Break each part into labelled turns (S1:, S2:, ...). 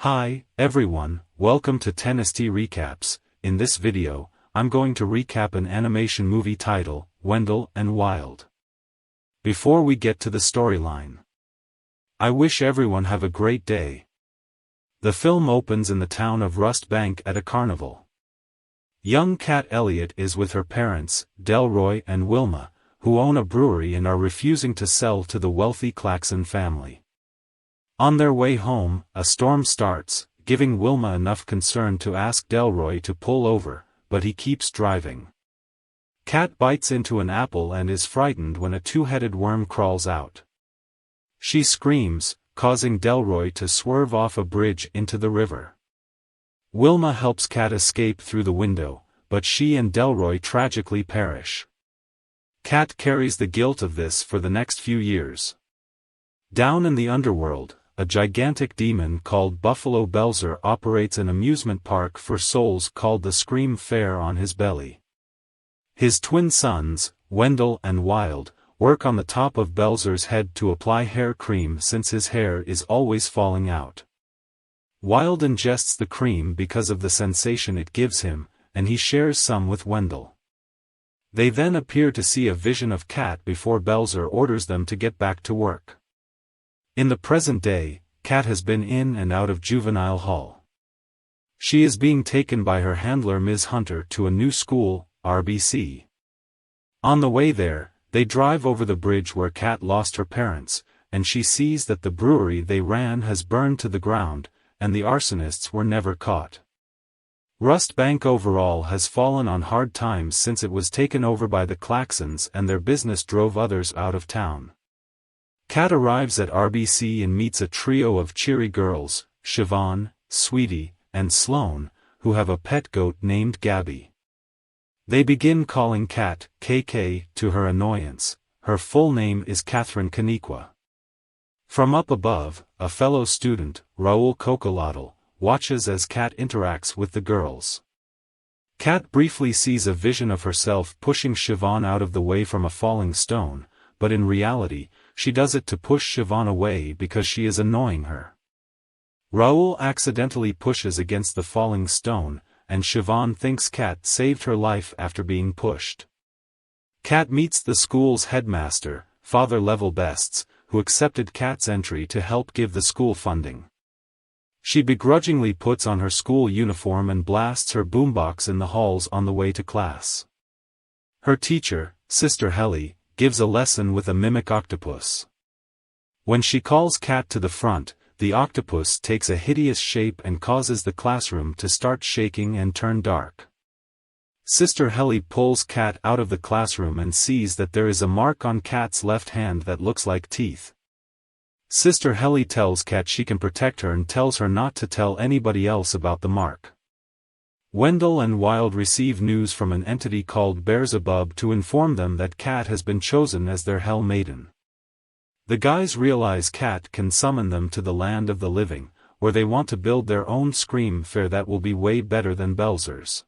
S1: Hi, everyone, welcome to Tennesty Recaps. In this video, I'm going to recap an animation movie title, Wendell Wild. Before we get to the storyline, I wish everyone have a great day. The film opens in the town of Rust Bank at a carnival. Young KAT ELLIOT is with her parents, Delroy and Wilma, who own a brewery and are refusing to sell to the wealthy Claxon family. On their way home, a storm starts, giving Wilma enough concern to ask Delroy to pull over, but he keeps driving. KAT bites into an apple and is frightened when a two-headed worm crawls out. She screams, causing Delroy to swerve off a bridge into the river. Wilma helps KAT escape through the window, but she and Delroy tragically perish. KAT carries the guilt of this for the next few years. Down in the underworld, a gigantic demon called Buffalo Belzer operates an amusement park for souls called the Scream Fair on his belly. His twin sons, Wendell and Wild, work on the top of Belzer's head to apply hair cream since his hair is always falling out. Wild ingests the cream because of the sensation it gives him, and he shares some with Wendell. They then appear to see a vision of KAT before Belzer orders them to get back to work. In the present day, KAT has been in and out of juvenile hall. She is being taken by her handler Ms. Hunter to a new school, RBC. On the way there, they drive over the bridge where KAT lost her parents, and she sees that the brewery they ran has burned to the ground, and the arsonists were never caught. Rust Bank overall has fallen on hard times since it was taken over by the Claxons and their business drove others out of town. KAT arrives at RBC and meets a trio of cheery girls, Siobhan, Sweetie, and Sloane, who have a pet goat named Gabby. They begin calling KAT, KK, to her annoyance. Her full name is Catherine Kaniqua. From up above, a fellow student, Raul Cocolotl, watches as KAT interacts with the girls. KAT briefly sees a vision of herself pushing Siobhan out of the way from a falling stone, but in reality, she does it to push Siobhan away because she is annoying her. Raul accidentally pushes against the falling stone, and Siobhan thinks KAT saved her life after being pushed. KAT meets the school's headmaster, Father Level Bests, who accepted KAT's entry to help give the school funding. She begrudgingly puts on her school uniform and blasts her boombox in the halls on the way to class. Her teacher, Sister Helly, gives a lesson with a mimic octopus. When she calls KAT to the front, the octopus takes a hideous shape and causes the classroom to start shaking and turn dark. Sister Helly pulls KAT out of the classroom and sees that there is a mark on KAT's left hand that looks like teeth. Sister Helly tells KAT she can protect her and tells her not to tell anybody else about the mark. Wendell and Wild receive news from an entity called Beelzebub to inform them that KAT has been chosen as their Hell Maiden. The guys realize KAT can summon them to the land of the living, where they want to build their own Scream Fair that will be way better than Belzer's.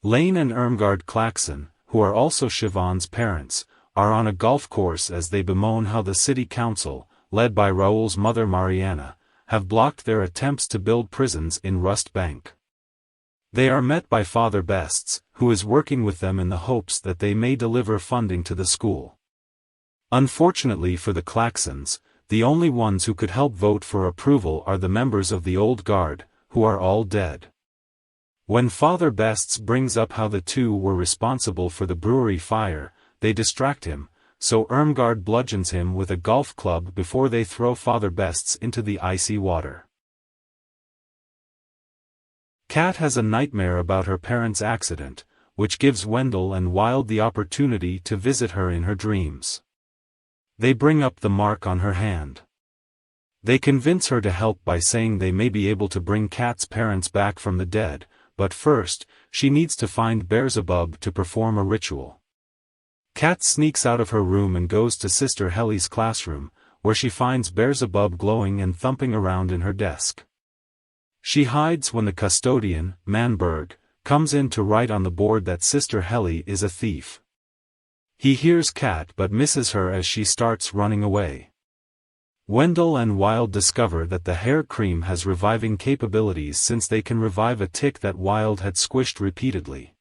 S1: Lane and Irmgard Claxon, who are also Siobhan's parents, are on a golf course as they bemoan how the city council, led by Raul's mother Mariana, have blocked their attempts to build prisons in Rust Bank. They are met by Father Bests, who is working with them in the hopes that they may deliver funding to the school. Unfortunately for the Claxons, the only ones who could help vote for approval are the members of the Old Guard, who are all dead. When Father Bests brings up how the two were responsible for the brewery fire, they distract him, so Irmgard bludgeons him with a golf club before they throw Father Bests into the icy water. KAT has a nightmare about her parents' accident, which gives Wendell and Wild the opportunity to visit her in her dreams. They bring up the mark on her hand. They convince her to help by saying they may be able to bring KAT's parents back from the dead, but first, she needs to find Beelzebub to perform a ritual. KAT sneaks out of her room and goes to Sister Helly's classroom, where she finds Beelzebub glowing and thumping around in her desk. She hides when the custodian, Manberg, comes in to write on the board that Sister Helly is a thief. He hears KAT but misses her as she starts running away. Wendell and Wild discover that the hair cream has reviving capabilities since they can revive a tick that Wild had squished repeatedly.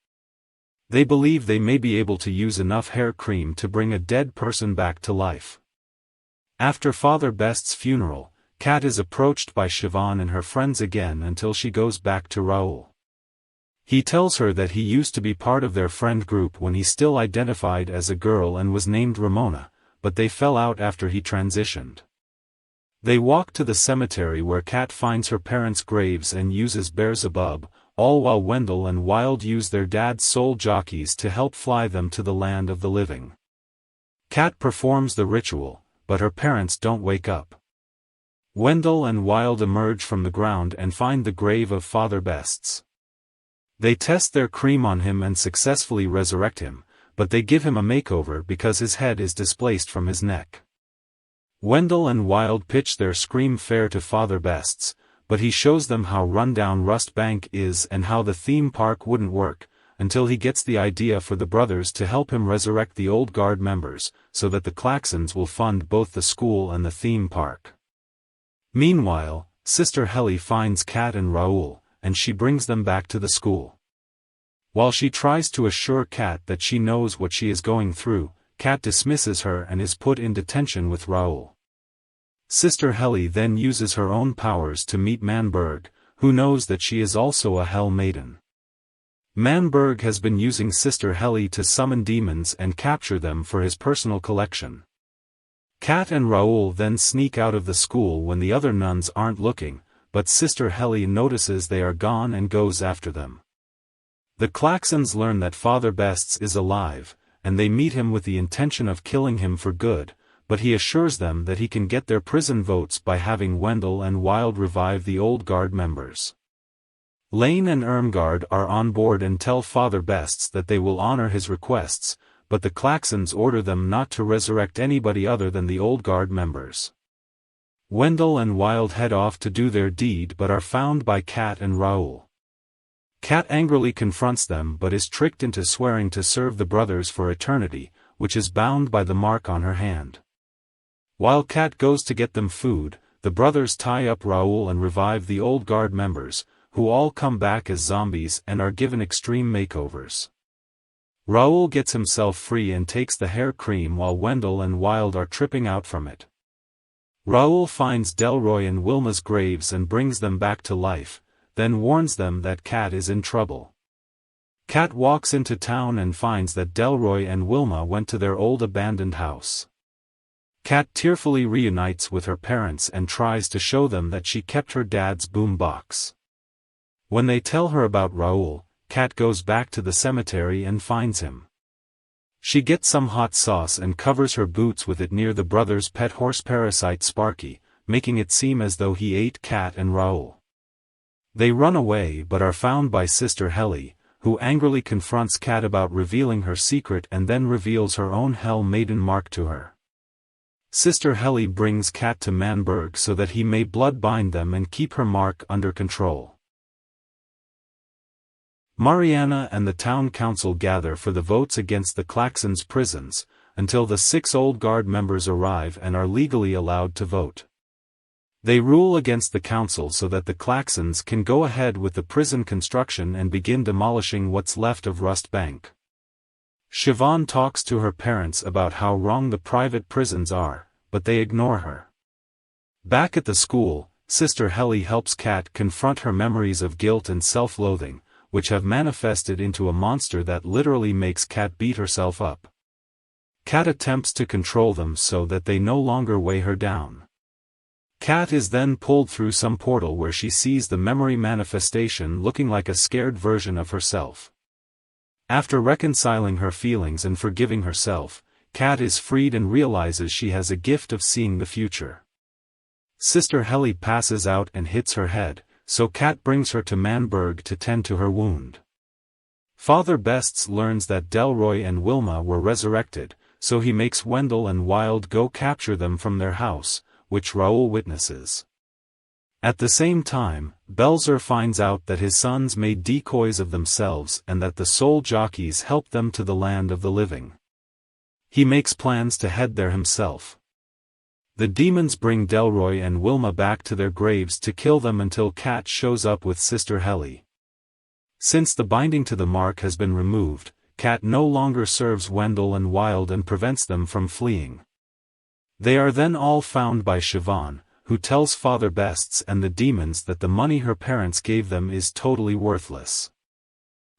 S1: They believe they may be able to use enough hair cream to bring a dead person back to life. After Father Best's funeral, Kat is approached by Siobhan and her friends again until she goes back to Raoul. He tells her that he used to be part of their friend group when he still identified as a girl and was named Ramona, but they fell out after he transitioned. They walk to the cemetery where Kat finds her parents' graves and uses Beelzebub, all while Wendell and Wild use their dad's soul jockeys to help fly them to the land of the living. Kat performs the ritual, but her parents don't wake up. Wendell and Wild emerge from the ground and find the grave of Father Best's. They test their cream on him and successfully resurrect him, but they give him a makeover because his head is displaced from his neck. Wendell and Wild pitch their scream fair to Father Best's, but he shows them how rundown Rust Bank is and how the theme park wouldn't work, until he gets the idea for the brothers to help him resurrect the old guard members, so that the Klaxons will fund both the school and the theme park. Meanwhile, Sister Helly finds Kat and Raoul, and she brings them back to the school. While she tries to assure Kat that she knows what she is going through, Kat dismisses her and is put in detention with Raoul. Sister Helly then uses her own powers to meet Manberg, who knows that she is also a Hell Maiden. Manberg has been using Sister Helly to summon demons and capture them for his personal collection. Kat and Raoul then sneak out of the school when the other nuns aren't looking, but Sister Helly notices they are gone and goes after them. The Klaxons learn that Father Best's is alive, and they meet him with the intention of killing him for good, but he assures them that he can get their prison votes by having Wendell and Wild revive the old guard members. Lane and Irmgard are on board and tell Father Best's that they will honor his requests, but the Klaxons order them not to resurrect anybody other than the old guard members. Wendell and Wild head off to do their deed but are found by Kat and Raoul. Kat angrily confronts them but is tricked into swearing to serve the brothers for eternity, which is bound by the mark on her hand. While Kat goes to get them food, the brothers tie up Raoul and revive the old guard members, who all come back as zombies and are given extreme makeovers. Raoul gets himself free and takes the hair cream while Wendell and Wild are tripping out from it. Raoul finds Delroy and Wilma's graves and brings them back to life, then warns them that Kat is in trouble. Kat walks into town and finds that Delroy and Wilma went to their old abandoned house. Kat tearfully reunites with her parents and tries to show them that she kept her dad's boombox. When they tell her about Raoul, Kat goes back to the cemetery and finds him. She gets some hot sauce and covers her boots with it near the brothers' pet horse parasite Sparky, making it seem as though he ate Kat and Raoul. They run away but are found by Sister Helly, who angrily confronts Kat about revealing her secret and then reveals her own Hell Maiden mark to her. Sister Helly brings Kat to Manberg so that he may blood bind them and keep her mark under control. Mariana and the town council gather for the votes against the Klaxons' prisons, until the 6 old guard members arrive and are legally allowed to vote. They rule against the council so that the Klaxons can go ahead with the prison construction and begin demolishing what's left of Rust Bank. Siobhan talks to her parents about how wrong the private prisons are, but they ignore her. Back at the school, Sister Helly helps Kat confront her memories of guilt and self-loathing, which have manifested into a monster that literally makes Kat beat herself up. Kat attempts to control them so that they no longer weigh her down. Kat is then pulled through some portal where she sees the memory manifestation looking like a scared version of herself. After reconciling her feelings and forgiving herself, Kat is freed and realizes she has a gift of seeing the future. Sister Helly passes out and hits her head, so Kat brings her to Manberg to tend to her wound. Father Best's learns that Delroy and Wilma were resurrected, so he makes Wendell and Wild go capture them from their house, which Raoul witnesses. At the same time, Belzer finds out that his sons made decoys of themselves and that the soul jockeys helped them to the land of the living. He makes plans to head there himself. The demons bring Delroy and Wilma back to their graves to kill them until Kat shows up with Sister Helly. Since the binding to the mark has been removed, Kat no longer serves Wendell and Wild and prevents them from fleeing. They are then all found by Siobhan, who tells Father Bests and the demons that the money her parents gave them is totally worthless.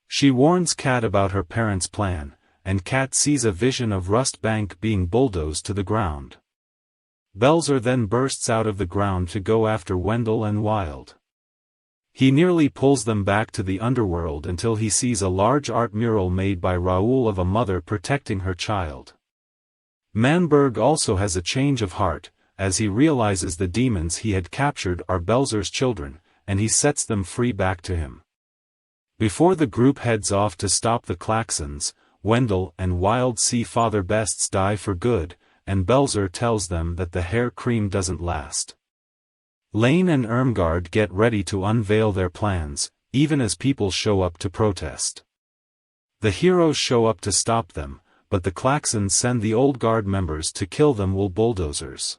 S1: She warns Kat about her parents' plan, and Kat sees a vision of Rust Bank being bulldozed to the ground. Belzer then bursts out of the ground to go after Wendell and Wild. He nearly pulls them back to the underworld until he sees a large art mural made by Raoul of a mother protecting her child. Manberg also has a change of heart, as he realizes the demons he had captured are Belzer's children, and he sets them free back to him. Before the group heads off to stop the Klaxons, Wendell and Wild see Father Bests die for good, and Belzer tells them that the hair cream doesn't last. Lane and Irmgard get ready to unveil their plans, even as people show up to protest. The heroes show up to stop them, but the Klaxons send the old guard members to kill them with bulldozers.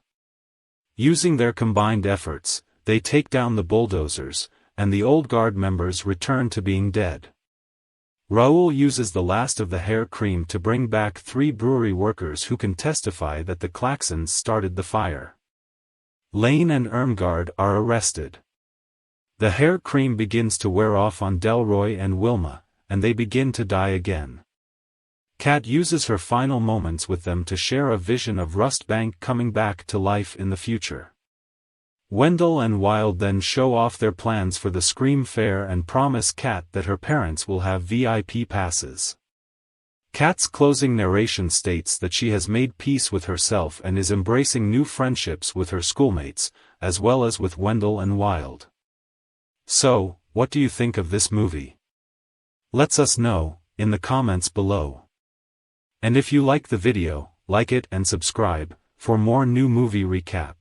S1: Using their combined efforts, they take down the bulldozers, and the old guard members return to being dead. Raoul uses the last of the hair cream to bring back 3 brewery workers who can testify that the Klaxons started the fire. Lane and Irmgard are arrested. The hair cream begins to wear off on Delroy and Wilma, and they begin to die again. Kat uses her final moments with them to share a vision of Rust Bank coming back to life in the future. Wendell and Wild then show off their plans for the Scream Fair and promise Kat that her parents will have VIP passes. Kat's closing narration states that she has made peace with herself and is embracing new friendships with her schoolmates, as well as with Wendell and Wild. So, what do you think of this movie? Let us know, in the comments below. And if you like the video, like it and subscribe, for more new movie recap.